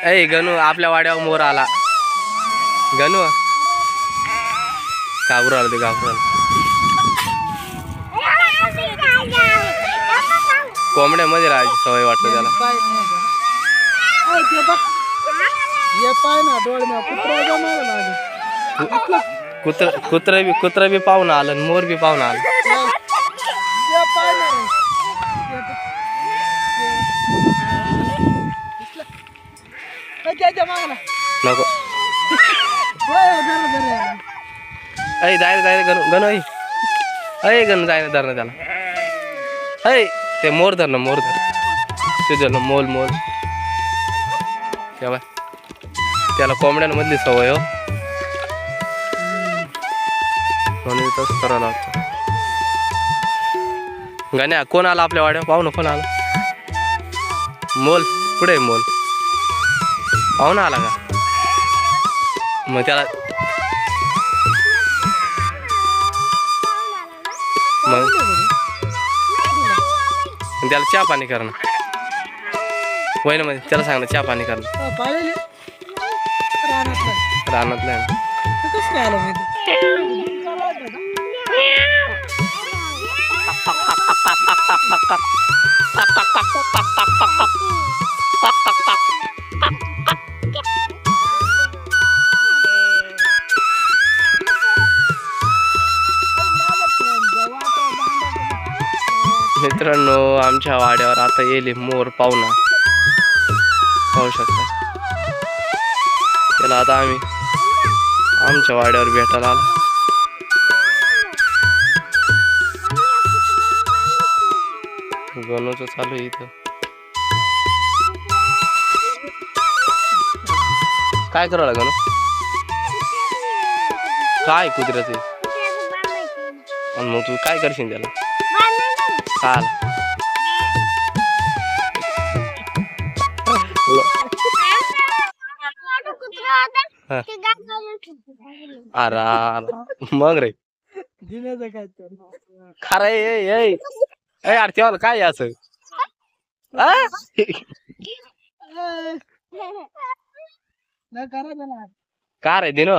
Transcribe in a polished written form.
ऐ गणू आपल्या वाड्यावर मोर आला. गणू घाबरू आला ते घाबरू आला. कोंबड्यामध्ये राहायची सवय वाटतं त्याला. कुत्र बी पाहून आलं मोर बी पाहून आलं. नको ऐ जाय गणू गणू ऐ गणू जाय ना धरणं त्याला. ऐ ते मोर धर ना मोर धर तुझं मोल मोल तेव्हा त्याला कोंबड्यांमधली सवय हो म्हणून तसं करायला लागतं. गाण्या कोण आला आपल्या वाड्यावर पाहू ना कोण आला. मोल कुठे आहे मोल पाहुणा आला का मग त्याला मग त्याला चहा पाणी करणं वय ना मध्ये त्याला सांग ना चहा पाणी करणं रानातलं आहे मित्रांनो आमच्या वाड्यावर आता येईल मोर पाहुणा पाहू शकता. त्याला आता आम्ही आमच्या वाड्यावर भेटायला आला. गणूचं चालू आहे इथं. काय करावं गणू काय कुत्र्याचं आणि मग तू काय करशील त्याला काल अरे मग रे खरं यार तेव्हा काय असं का रे दिनो